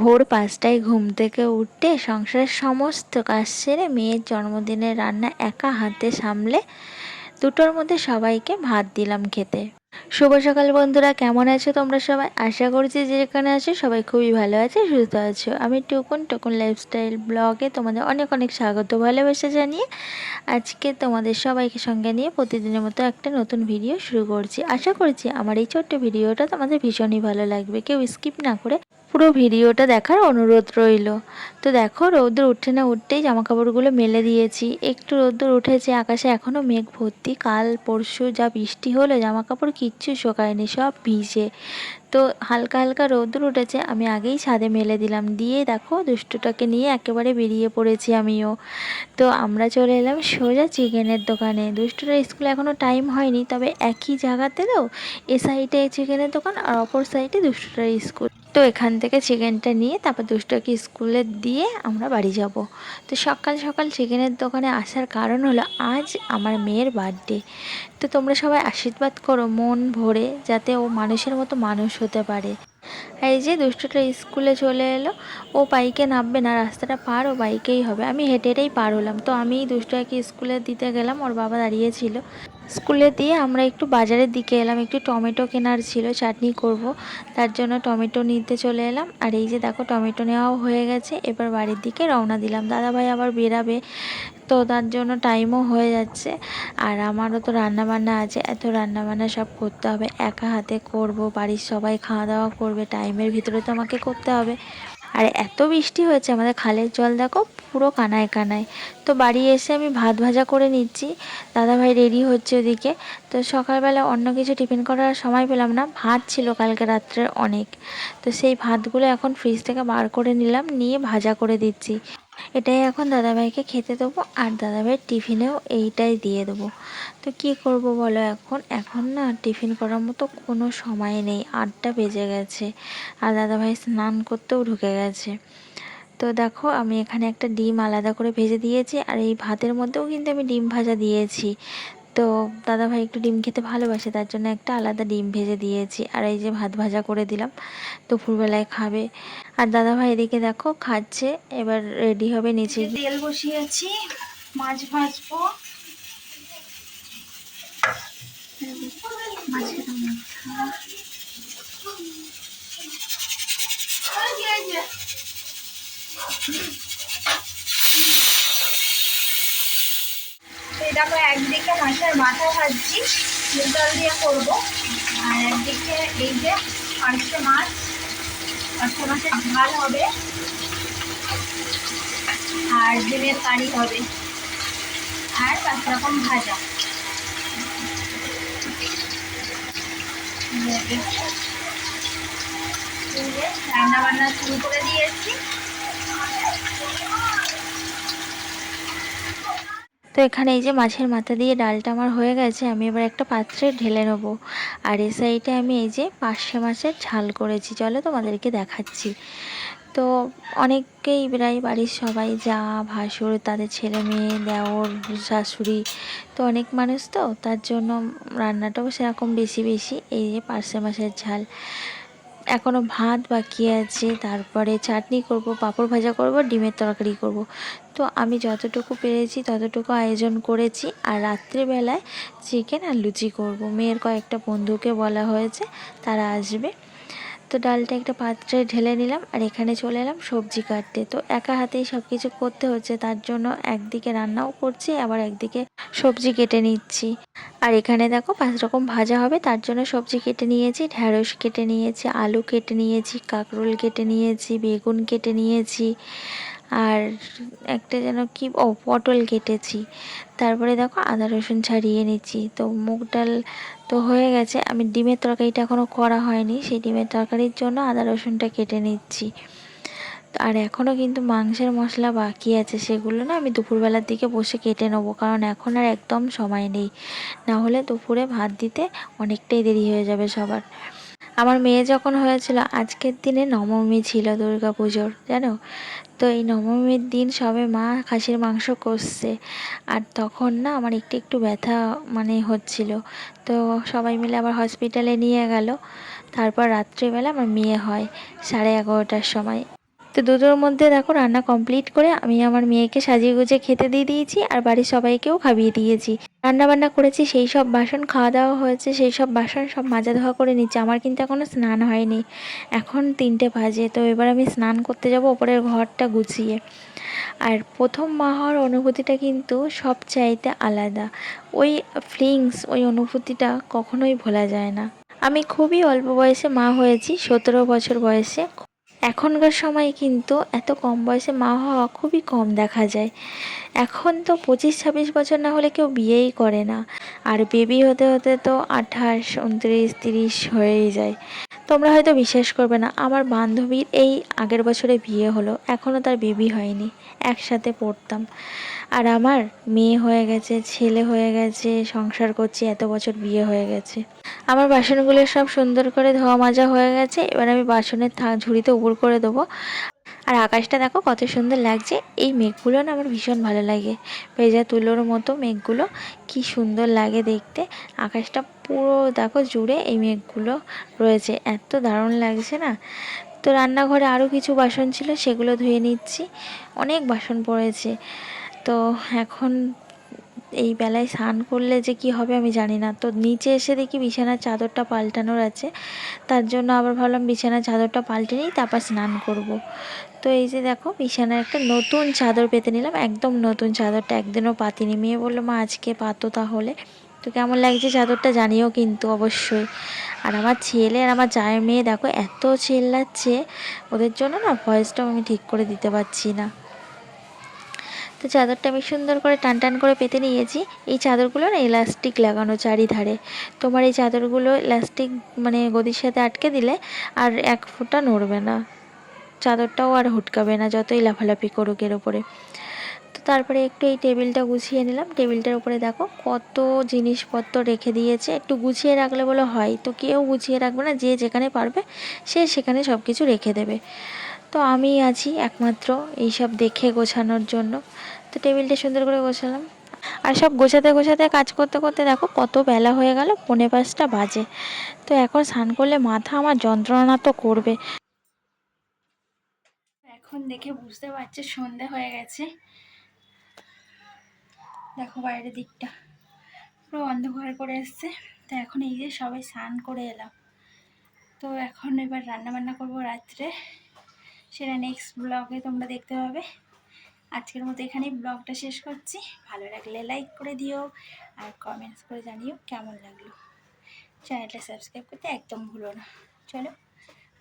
ভোর 5টায় ঘুম থেকে উঠে সংসারের সমস্ত কাজ সেরে মেয়ের জন্মদিনের রান্না একা হাতে সামলে 2টোর মধ্যে সবাইকে ভাত দিলাম খেতে। শুভ সকাল বন্ধুরা, কেমন আছো তোমরা সবাই? আশা করছি যে যেখানে আছো সবাই খুবই ভালো আছে, সুস্থ আছো। আমি টুকুন লাইফস্টাইল ব্লগে তোমাদের অনেক অনেক স্বাগত ভালোবাসা জানিয়ে আজকে তোমাদের সবাইকে সঙ্গে নিয়ে প্রতিদিনের মতো একটা নতুন ভিডিও শুরু করছি। আশা করছি আমার এই ছোট্ট ভিডিওটা তোমাদের ভীষণই ভালো লাগবে। কেউ স্কিপ না করে পুরো ভিডিওটা দেখার অনুরোধ রইল। তো দেখো, রৌদ্র উঠে না উঠতেই জামা কাপড়গুলো মেলে দিয়েছি। একটু রৌদ্র উঠেছে, আকাশে এখনও মেঘ ভর্তি। কাল পরশু যা বৃষ্টি হলো, জামা কাপড় কিচ্ছু শোকায়নি, সব ভিজে। তো হালকা হালকা রৌদ্র উঠেছে, আমি আগেই ছাদে মেলে দিলাম। দিয়ে দেখো, দুষ্টুটাকে নিয়ে একেবারে বেরিয়ে পড়েছি আমিও। তো আমরা চলে এলাম সোজা চিকেনের দোকানে। দুষ্টুটার স্কুলে এখনও টাইম হয়নি, তবে একই জায়গাতে তো, এ সাইডে চিকেনের দোকান আর অপর সাইডে দুষ্টুটার স্কুল। তো এখান থেকে চিকেনটা নিয়ে তারপর দুষ্টুকে স্কুলে দিয়ে আমরা বাড়ি যাব। তো সকাল সকাল চিকেনের দোকানে আসার কারণ হলো আজ আমার মেয়ের বার্থডে। তো তোমরা সবাই আশীর্বাদ করো মন ভরে, যাতে ও মানুষের মতো মানুষ হতে পারে। এই যে দুষ্টুটা স্কুলে চলে এলো। ও বাইকে নামবে না, রাস্তাটা পার ও বাইকেই হবে। আমি হেঁটে হেঁটেই পার হলাম। তো আমি দুষ্টুটাকে স্কুলে দিতে গেলাম, ওর বাবা দাঁড়িয়েছিল। স্কুলে দিয়ে আমরা একটু বাজারের দিকে এলাম, একটু টমেটো কেনার ছিল, চাটনি করব, তার জন্য টমেটো নিতে চলে এলাম। আর এই যে দেখো, টমেটো নেওয়াও হয়ে গেছে। এবার বাড়ির দিকে রওনা দিলাম। দাদাভাই আবার বেরাবে, তো তার জন্য টাইমও হয়ে যাচ্ছে। আর আমারও তো রান্নাবান্না আছে, এত রান্নাবান্না সব করতে হবে, একা হাতে করব, বাড়ির সবাই খাওয়া দাওয়া করবে, টাইমের ভিতরে তো আমাকে করতে হবে। আর এত বৃষ্টি হয়েছে, আমাদের খালের জল দেখো পুরো কানায় কানায়। তো বাড়ি এসে আমি ভাত ভাজা করে নিচ্ছি, দাদাভাই রেডি হচ্ছে ওদিকে। তো সকালবেলা অন্য কিছু টিফিন করার সময় পেলাম না, ভাত ছিল কালকে রাত্রের অনেক। তো সেই ভাতগুলো এখন ফ্রিজ থেকে বার করে নিলাম, নিয়ে ভাজা করে দিচ্ছি। এটাই এখন দাদাভাইকে খেতে দেবো, আর দাদাভাইয়ের টিফিনেও এইটাই দিয়ে দেবো। তো কী করব বলো, এখন না টিফিন করার মতো কোনো সময় নেই, 8টা বেজে গেছে। আর দাদাভাই স্নান করতেও ঢুকে গেছে। তো দেখো, আমি এখানে একটা ডিম আলাদা করে ভেজে দিয়েছি, আর এই ভাতের মধ্যেও কিন্তু আমি ডিম ভাজা দিয়েছি। তো দাদাভাই একটু ডিম খেতে ভালোবাসে, তার জন্য একটা আলাদা ডিম ভেজে দিয়েছি। আর এই যে ভাত ভাজা করে দিলাম, দুপুরবেলায় খাবে। আর দাদাভাই এদিকে দেখো খাচ্ছে, এবার রেডি হবে নিচে। তেল বসিয়েছি, মাছ ভাজবো। দেখো, একদিকে মাছের মাথা ভাজছি, মুগ ডাল দিয়ে করবো। আর একদিকে এই যে পার্শে মাছের ঝাল হবে, আর ডিমের কারি হবে, আর 5 রকম ভাজা। রান্না বান্না শুরু করে দিয়েছি। তো এখানে এই যে মাছের মাথা দিয়ে ডালটা আমার হয়ে গেছে, আমি এবার একটা পাত্রে ঢেলে নেবো। আর এ সাইডে আমি এই যে পার্শে মাছের ঝাল করেছি, চলো তোমাদেরকে দেখাচ্ছি। তো অনেকেই প্রায় বাড়ির সবাই, যা ভাসুর, তাদের ছেলে মেয়ে, দেওর, শাশুড়ি, তো অনেক মানুষ, তো তার জন্য রান্নাটাও সেরকম বেশি বেশি। এই যে পার্শে মাছের ঝাল, এখনও ভাত বাকি আছে, তারপরে চাটনি করব, পাঁপড় ভাজা করব, ডিমের তরকারি করব। তো আমি যতটুকু পেরেছি ততটুকু আয়োজন করেছি। আর রাত্রিবেলায় চিকেন আর লুচি করব। মেয়ের কয়েকটা বন্ধুকে বলা হয়েছে, তারা আসবে। তো ডালটা একটা পাত্রে ঢেলে নিলাম, আর এখানে চলে এলাম সবজি কাটতে। তো একা হাতেই সব কিছু করতে হচ্ছে, তার জন্য একদিকে রান্নাও করছি, আবার একদিকে সবজি কেটে নিচ্ছি। আর এখানে দেখো 5 রকম ভাজা হবে, তার জন্য সবজি কেটে নিয়েছি, ঢ্যাঁড়স কেটে নিয়েছি, আলু কেটে নিয়েছি, কাঁকরোল কেটে নিয়েছি, বেগুন কেটে নিয়েছি, আর একটা যেন কি পটল কেটেছি। তারপরে দেখো আদা রসুন ছাড়িয়ে নিচ্ছি। তো মুগ ডাল তো হয়ে গেছে, আমি ডিমের তরকারিটা এখনও করা হয়নি, সেই ডিমের তরকারির জন্য আদা রসুনটা কেটে নিচ্ছি। আর এখনও কিন্তু মাংসের মশলা বাকি আছে, সেগুলো না আমি দুপুরবেলার দিকে বসে কেটে নেবো, কারণ এখন আর একদম সময় নেই, না হলে দুপুরে ভাত দিতে অনেকটাই দেরি হয়ে যাবে সবার। আমার মেয়ে যখন হয়েছিল আজকের দিনে নবমী ছিল দুর্গা পুজোর, জানো তো এই নবমীর দিন সবে মা খাসির মাংস কষছে। আর তখন না আমার একটু একটু ব্যথা হচ্ছিল। তো সবাই মিলে আবার হসপিটালে নিয়ে গেল। তারপর রাত্রিবেলা আমার মেয়ে হয় 11:30টার সময়। তো দুটোর মধ্যে দেখো রান্না কমপ্লিট করে আমি আমার মেয়েকে সাজিয়ে গুজিয়ে খেতে দিয়ে দিয়েছি, আর বাড়ির সবাইকেও খাইয়ে দিয়েছি। রান্না বান্না করেছি, সেই সব বাসন খাওয়া দাওয়া হয়েছে, সেই সব বাসন সব মাজা ধোয়া করে নিচ্ছি। আমার কিন্তু এখনও স্নান হয়নি, এখন 3টে বাজে। তো এবার আমি স্নান করতে যাব ওপরের ঘরটা গুছিয়ে। আর প্রথম মা হওয়ার অনুভূতিটা কিন্তু সব চাইতে আলাদা। ওই ফিলিংস, ওই অনুভূতিটা কখনোই ভোলা যায় না। আমি খুবই অল্প বয়সে মা হয়েছি, 17 বছর বয়সে। এখনকার সময়ে কিন্তু এত কম বয়সে মা হওয়া খুবই কম দেখা যায়। এখন তো 25-26 বছর না হলে কেউ বিয়েই করে না, আর বেবি হতে হতে তো 28, 29, 30 হয়েই যায়। তোমরা হয়তো বিশ্বাস করবে না, আমার বান্ধবীর এই আগের বছরে বিয়ে হলো, এখনও তার বেবি হয়নি। একসাথে পড়তাম, আর আমার মেয়ে হয়ে গেছে, ছেলে হয়ে গেছে, সংসার করছি, এত বছর বিয়ে হয়ে গেছে। আমার বাসনগুলো সব সুন্দর করে ধোয়া মাজা হয়ে গেছে, এবার আমি বাসনের ঝুড়িতে উপর করে দেবো। আর আকাশটা দেখো কত সুন্দর লাগছে, এই মেঘগুলো না আমার ভীষণ ভালো লাগে, ভেজা তুলোর মতো মেঘগুলো, কি সুন্দর লাগে দেখতে। আকাশটা পুরো দেখো জুড়ে এই মেঘগুলো রয়েছে, এত দারুণ লাগছে না। তো রান্নাঘরে আরও কিছু বাসন ছিল, সেগুলো ধুয়ে নিচ্ছি, অনেক বাসন পড়েছে। তো এখন এই বেলায় স্নান করলে যে কি হবে আমি জানি না। তো নিচে এসে দেখি বিছানার চাদরটা পাল্টানোর আছে, তার জন্য আবার ভাবলাম বিছানার চাদরটা পাল্টে নিই, তারপর স্নান করব। তো এই যে দেখো বিছানার একটা নতুন চাদর পেতে নিলাম, একদম নতুন চাদরটা, একদিনও পাতিনি। মেয়ে বললো মা আজকে পাতো তাহলে। তো কেমন লাগছে চাদরটা জানিও কিন্তু অবশ্যই। আর আমার ছেলে আর আমার জায়ের মেয়ে দেখো এত চিল্লাচ্ছে, ওদের জন্য না ভয়েসটাও আমি ঠিক করে দিতে পারছি না। তো চাদরটা আমি সুন্দর করে টান টান করে পেতে নিয়েছি। এই চাদরগুলো না ইলাস্টিক লাগানো চারিধারে। তোমার এই চাদরগুলো ইলাস্টিক গদির সাথে আটকে দিলে আর এক ফোঁটা নড়বে না, চাদরটাও আর হুটকাবে না যতই লাফালাফি করুক এর ওপরে। তো তারপরে একটু এই টেবিলটা গুছিয়ে নিলাম। টেবিলটার উপরে দেখো কত জিনিসপত্র রেখে দিয়েছে, একটু গুছিয়ে রাখলে বলে হয়, তো কেউ গুছিয়ে রাখবে না, যে যেখানে পারবে সে সেখানে সব কিছু রেখে দেবে। তো আমি আছি একমাত্র এইসব দেখে গোছানোর জন্য। তো টেবিলটা সুন্দর করে গোছালাম, আর সব গোছাতে গোছাতে কাজ করতে করতে দেখো কত বেলা হয়ে গেল, 4:45টা বাজে। তো এখন স্নান করলে মাথা আমার যন্ত্রণা তো করবে। এখন দেখে বুঝতে পারছি সন্ধে হয়ে গেছে, দেখো বাইরের দিকটা পুরো অন্ধকার করে এসছে। তো এখন এই যে সবাই স্নান করে এলাম। তো এখন এবার রান্না বান্না করবো রাত্রে, সেটা নেক্সট ব্লগে তোমরা দেখতে পাবে। আজকের মতো এখানেই ব্লগটা শেষ করছি। ভালো লাগলে লাইক করে দিও, আর কমেন্টস করে জানিও কেমন লাগলো। চ্যানেলটা সাবস্ক্রাইব করতে একদম ভুলো না। চলো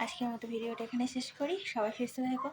আজকের মতো ভিডিওটা এখানে শেষ করি, সবাই সুস্থ থেকো।